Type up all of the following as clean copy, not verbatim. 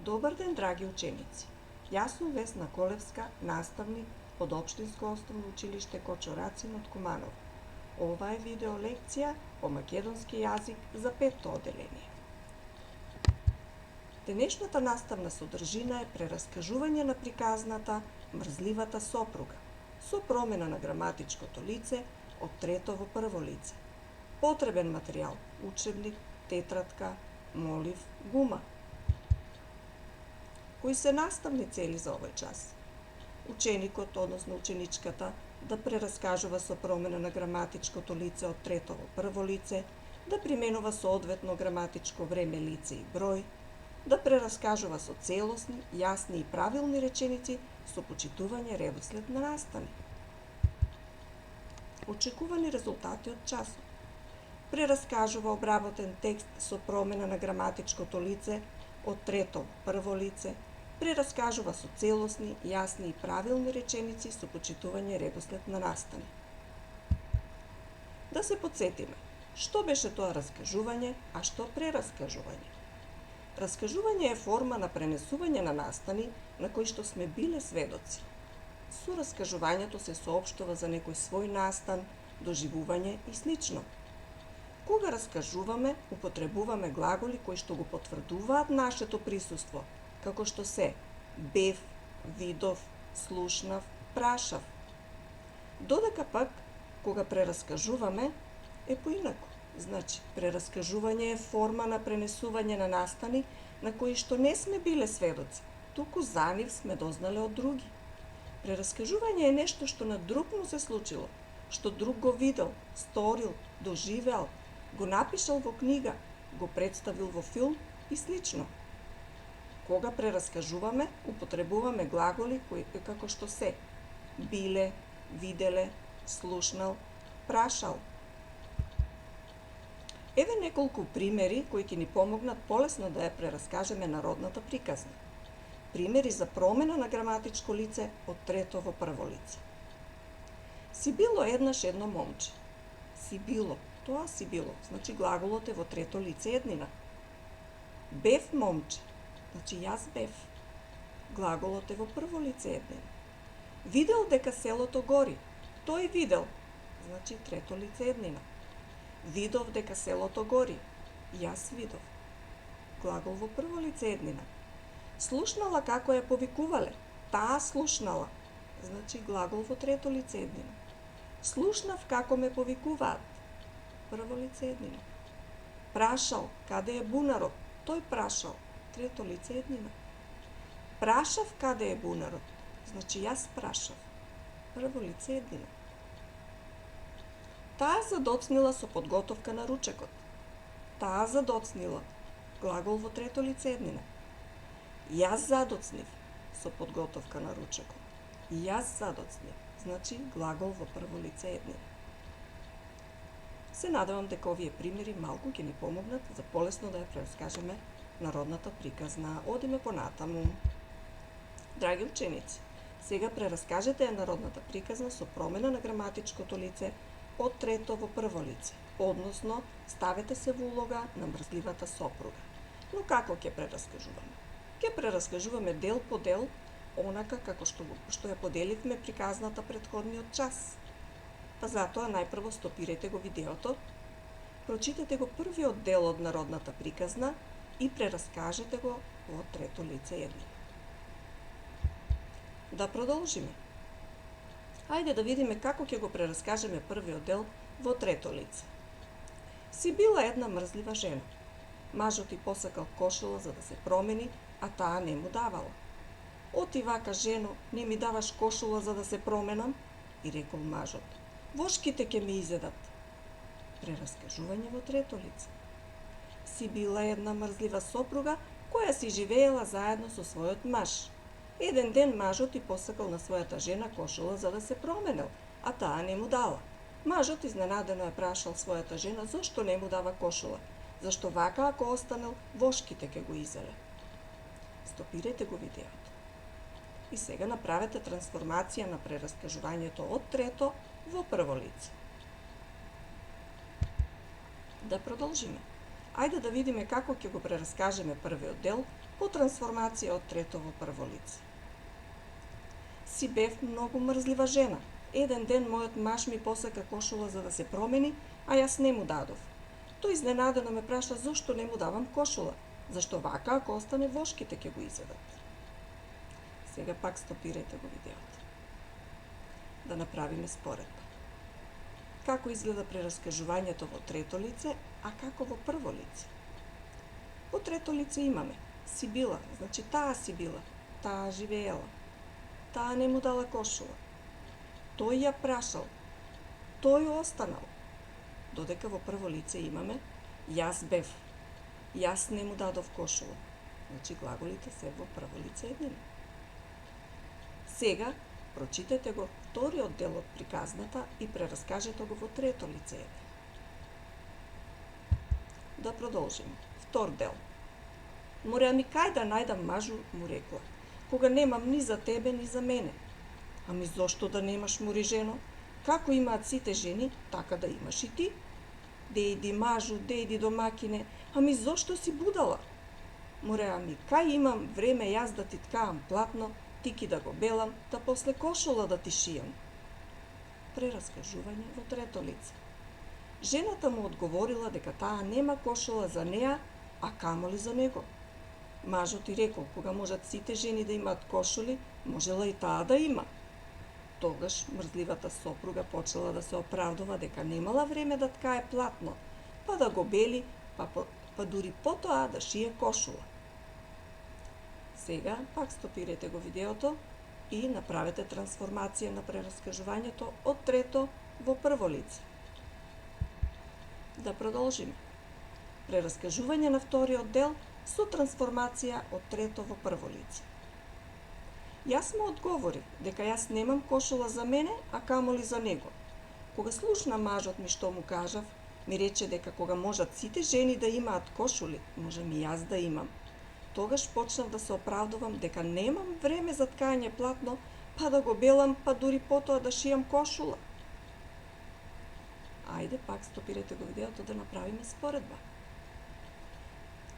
Добар ден, драги ученици! Јас сум Весна Колевска, наставник од Општинско основно училиште Кочорацин од Куманово. Ова е видео лекција по македонски јазик за 5-то оделение. Денешната наставна содржина е прераскажување на приказната мрзливата сопруга со промена на граматичкото лице од трето во прво лице. Потребен материјал: учебник, тетрадка, молив, гума. Кои се наставни цели за овој час? Ученикот, односно ученичката, да прераскажува со промена на граматичкото лице од трето во прво лице, да применува соодветно граматичко време, лице и број, да прераскажува со целосни, јасни и правилни реченици со почитување редослед на настани. Очекувани резултати од часот. Прераскажува обработен текст со промена на граматичкото лице од трето во прво лице, прераскажува со целосни, јасни и правилни реченици со почитување редослед на настани. Да се потсетиме, што беше тоа раскажување, а што прераскажување? Раскажување е форма на пренесување на настани на кои што сме биле сведоци. Со раскажувањето се соопштува за некој свој настан, доживување и слично. Кога раскажуваме, употребуваме глаголи кои што го потврдуваат нашето присуство, како што се бев, видов, слушнав, прашав. Додека пак, кога прераскажуваме, е поинаку. Значи, прераскажување е форма на пренесување на настани на кои што не сме биле сведоци, туку за нив сме дознале од други. Прераскажување е нешто што на друг му се случило, што друг го видел, сторил, доживеал, го напишал во книга, го представил во филм и слично. Кога прераскажуваме, употребуваме глаголи кои како што се биле, виделе, слушнал, прашал. Еве неколку примери кои ќе ни помогнат полесно да ја прераскажеме народната приказна. Примери за промена на граматичко лице од трето во прво лице. Си било еднаш едно момче. Си било, тоа си било, значи глаголот е во трето лице еднина. Бев момче, значи јас бев. Глаголот е во прво лице еднина. Видел дека селото гори, тој видел, значи трето лице еднина. Видов дека селото гори, јас видов. Глагол во прво лице еднина. Слушнала како ја повикувале, таа слушнала, значи глагол во трето лице еднина. Слушнав како ме повикуваат, прво лице еднина. Прашал каде е бунарот, тој прашал, трето лице еднина. Прашав каде е бунарот, значи јас прашав, прво лице еднина. Таа задоцнила со подготовка на ручекот. Таа задоцнила, глагол во трето лице еднина. Јас задоцнив, со подготовка на ручекот. Јас задоцнив, значи глагол во прво лице еднина. Се надевам дека овие примери малку ќе ни помогнат за полесно да ја прераскажеме народната приказна. Одиме понатаму. Драги ученици, сега прераскажете ја народната приказна со промена на граматичкото лице од трето во прво лице, односно ставете се во улога на мрзливата сопруга. Но како ќе прераскажуваме? Ќе прераскажуваме дел по дел, онака како што ја поделивме приказната претходниот час. Па затоа најпрво стопирајте го видеото, прочитете го првиот дел од народната приказна и прераскажете го во трето лице еднина. Да продолжиме. Ајде да видиме како ќе го прераскажеме првиот дел во трето лице. Си била една мрзлива жена. Мажот и посакал кошула за да се промени, а таа не му давала. Оти вака, жено, не ми даваш кошула за да се променам? И рекол мажот, вошките ќе ми изедат. Прераскажување во трето лице. Си била една мрзлива сопруга која си живеела заедно со својот маж. Еден ден мажот и посакал на својата жена кошула за да се променел, а таа не му дала. Мажот изненадено ја прашал својата жена зошто не му дава кошула, зашто вака ако останел, вошките ќе го изеле. Стопирајте го видеото. И сега направете трансформација на прераскажувањето од трето во прво лице. Да продолжиме. Ајде да видиме како ќе го прераскажеме првиот дел по трансформација од трето во прво лице. Си бев многу мрзлива жена. Еден ден мојот маж ми посака кошула за да се промени, а јас не му дадов. Тој изненадено ме праша зошто не му давам кошула, зашто вака ако остане вошките ќе го изедат. Сега пак стопирајте го видеото. Да направиме споредба. Како изгледа прераскажувањето во трето лице, а како во прво лице? Во трето лице имаме си била, значи таа си била, таа живеела, таа не му дала кошула, тој ја прашал, тој останал. Додека во прво лице имаме јас бев, јас не му дадов кошула. Значи глаголите се во прво лице еднина. Сега прочитете го вториот дел од приказната и прераскажете го во трето лице еднина. Да продолжиме. Втор дел. Море ами кај да најдам мажу, му рекла, кога немам ни за тебе, ни за мене. Ами зошто да немаш, мори жено? Како имаат сите жени, така да имаш и ти. Де иди мажу, де иди домакине, ами зошто си будала? Море ами кај имам време јас да ти ткаам платно, тики да го белам, да после кошула да ти шијам. Прераскажување во трето лице. Жената му одговорила дека таа нема кошула за неа, а камоли за него. Мажот и рекол, кога можат сите жени да имаат кошули, можела и таа да има. Тогаш мрзливата сопруга почела да се оправдува дека немала време да ткае платно, па да го бели, па дури потоа да шие кошула. Сега пак стопирајте го видеото и направете трансформација на прераскажувањето од трето во прво лице. Да продолжиме. Прераскажување на вториот дел со трансформација од трето во прво лице. Јас му одговорив дека јас немам кошула за мене, а камоли за него. Кога слушна мажот ми што му кажав, ми рече дека кога можат сите жени да имаат кошули, можам и јас да имам. Тогаш почнав да се оправдувам дека немам време за ткање платно, па да го белам, па дури потоа да шијам кошула. Ајде пак стопирајте го видеото да направиме споредба.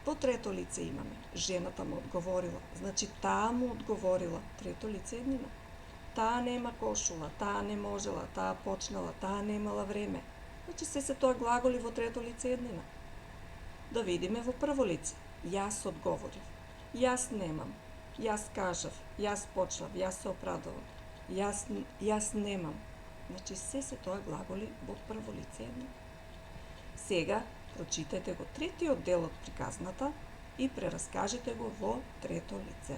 Во трето лице имаме жената му одговорила, значи таа му одговорила, трето лице еднина. Таа нема кошула, таа не можела, таа почнала, таа немала време. Значи се тоа глаголи во трето лице еднина. Да видиме во прво лице. Јас одговорив, јас немам, јас кажав, јас почнав, јас се оправдувам, јас немам. Значи се тоа глаголи во прво лице еднина. Сега прочитајте го третиот дел од приказната и прераскажете го во трето лице.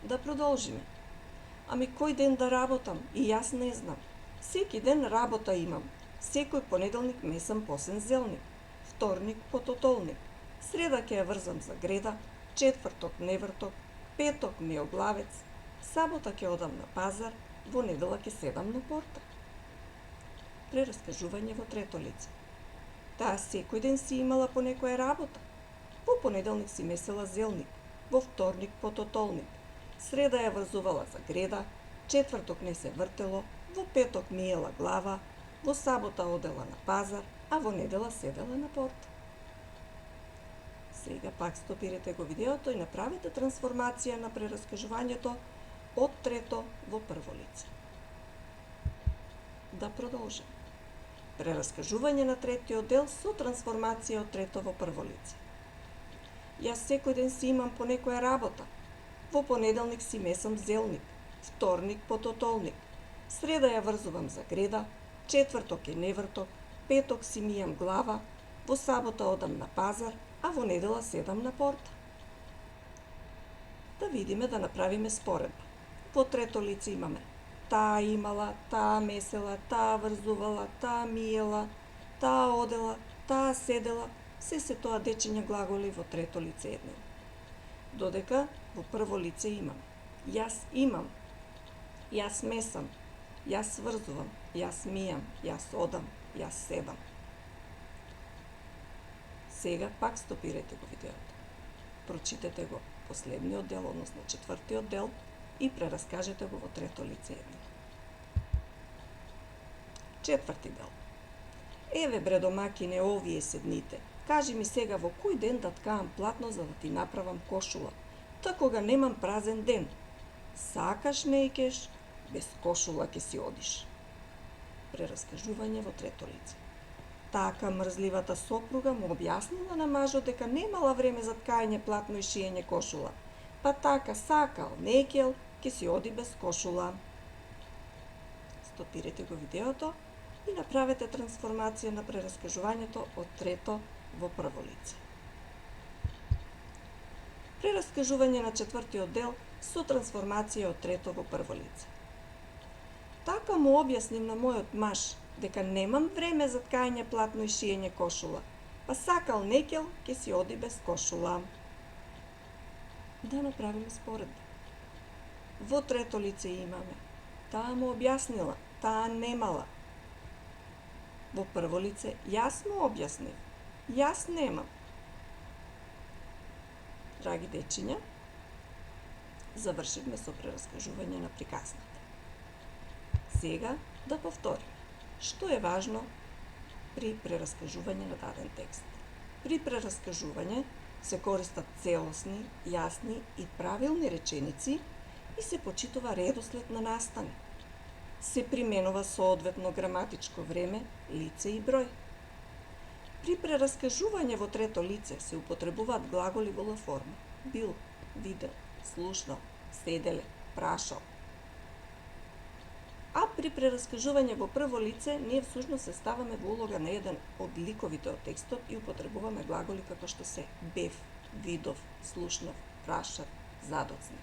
Да продолжиме. Ами кој ден да работам? И јас не знам. Секи ден работа имам. Секој понеделник месам посен зелник. Вторник пототолник. Среда ќе ја врзам за греда, четврток неврток, петок миоглавец, сабота ќе одам на пазар, во недела ќе седам на порта. Прераскажување во трето лице. Таа секој ден си имала по некоја работа. Во понеделник си месела зелник, во вторник пототолник, среда ја врзувала за греда, четврток не се вртело, во петок миела глава, во сабота одела на пазар, а во недела седела на порта. Сега пак стопирате го видеото и направете трансформација на прераскажувањето од трето во прво лице. Да продолжим. Прераскажување на третиот дел со трансформација од трето во прво лице. Јас секој ден си имам по некоја работа. Во понеделник си месам зелник, вторник пототолник, среда ја врзувам за греда, четврток е неврток, петок си мијам глава, во сабота одам на пазар, а во недела седам на порта. Да видиме, да направиме споредба. Во трето лице имаме таа имала, таа месела, таа врзувала, таа миела, таа одела, таа седела, се тоа дечиња глаголи во трето лице еднина. Додека во прво лице имам, јас месам, јас врзувам, јас мијам, јас одам, јас седам. Сега пак стопирајте го видеото. Прочитете го последниот дел, односно четвртиот дел и прераскажете го во трето лице еднина. Четврти дел. Еве бре домакине, овие се дните. Кажи ми сега во кој ден да ткаам платно за да ти направам кошула. Та кога немам празен ден. Сакаш не икеш, без кошула ќе си одиш. Прераскажување во трето лице. Така мрзливата сопруга му објаснила на мажот дека немала време за ткање платно и шиење кошула. Па така сакал, некел, ќе си оди без кошула. Стопирайте го видеото и направете трансформација на прераскажувањето од трето во прво лице. Прераскажување на четвртиот дел со трансформација од трето во прво лице. Така му објасним на мојот маж дека немам време за ткање платно и шиење кошула, па сакал некел, ќе си оди без кошула. Да направиме споредба. Во трето лице имаме таа му објаснила, таа немала. Во прво лице јас му објаснив, јас немам. Драги дечиња, завршивме со прераскажување на приказната. Сега да повториме. Што е важно при прераскажување на даден текст? При прераскажување се користат целосни, јасни и правилни реченици и се почитува редослед на настани. Се применува соодветно граматичко време, лице и број. При прераскажување во трето лице се употребуваат глаголи во ла форма. Бил, видел, слушнал, седеле, прашал. А при прераскажување во прво лице, ние всушност се ставаме во улога на еден од ликовите од текстот и употребуваме глаголи како што се бев, видов, слушнав, прашав, задоцнав.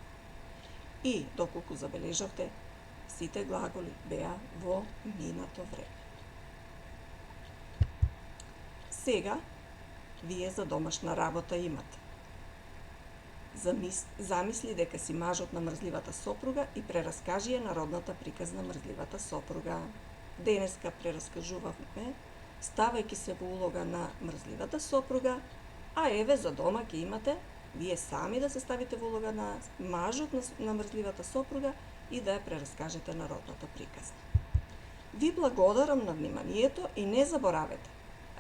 И, доколку забележавте, сите глаголи беа во минато време. Сега, вие за домашна работа имате. Замисли дека си мажот на мрзливата сопруга и прераскажи ја народната приказна мрзливата сопруга. Денеска прераскажувавме, ставајќи се во улога на мрзливата сопруга, а еве за дома ќе имате вие сами да се ставите во улога на мажот на мрзливата сопруга и да ја прераскажете народната приказна. Ви благодарам на вниманието и не заборавете,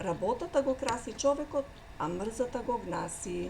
работата го краси човекот, а мрзата го гнаси.